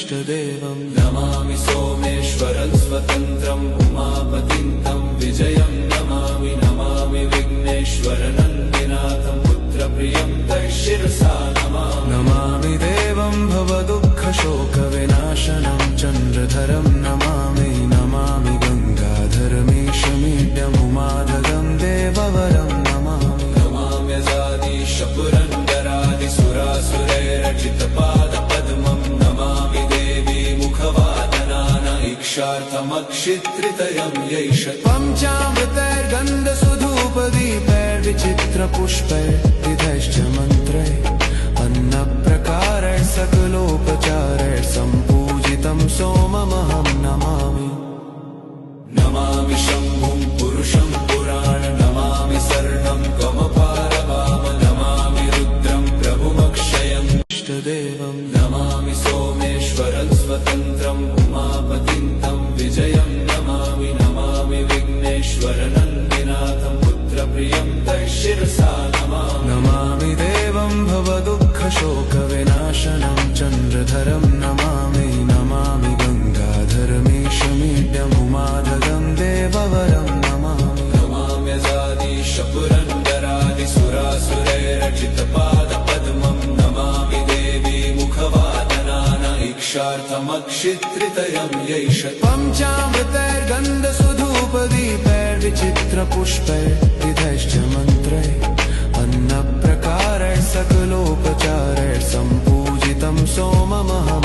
इष्टदेवं नमामि सोमेश्वरं स्वतन्त्रम् उमापतिं तं विजयं नमामि नमामि विघ्नेश्वरनन्दिनाथं पुत्रप्रियं तं शिरसा नमामि देवं भवदुःखशोकविनाशनं चन्द्रधरं नमामि नमामि गङ्गाधरमीशमीड्यमुमाधगं देववरं नमामि नमाम्यजादिशपुरन्दरादिसुरासुरैरचितपादपद्मं नमामि देवी मुखवादनान इक्षार्थमक्षित्रितयं यैष पञ्चामृतैर्गन्धसुधूपदीपैर्विचित्रपुष्पैर्विधैश्च मन्त्रैः अन्नप्रकारैः सकलोपचारैः सम्पूजितं सोममहं नमामि नमामि शम्भुं पुरुषं पुराण नमामि शरणं कमपारवाम नमामि रुद्रं प्रभुमक्षयम् इष्टदेवं नमामि सोमेश्वरं स्वतन्त्रम् उमापतिं तं विजयं नमामि नमामि विघ्नेश्वरनन्दिनाथं पुत्रप्रियं तं शिरसा नमामि देवं भवदुःखशोकविनाशनं चन्द्रधरं नमामि नमामि गङ्गाधरमीशमीड्यमुमाधगं देववरं नमामि नमाम्यजादिशपुरन्दरादिसुरासुरैरचितपादपद्मं नमामि देवी मुखवादनान इक्षार्थमक्षित्रितयं यैष पञ्चामृतैर्गन्धसुधूपदीपैर्विचित्रपुष्पैर्विधैश्च मन्त्रैः अन्नप्रकारैः सकलोपचारैः सम्पूजितं सोममहं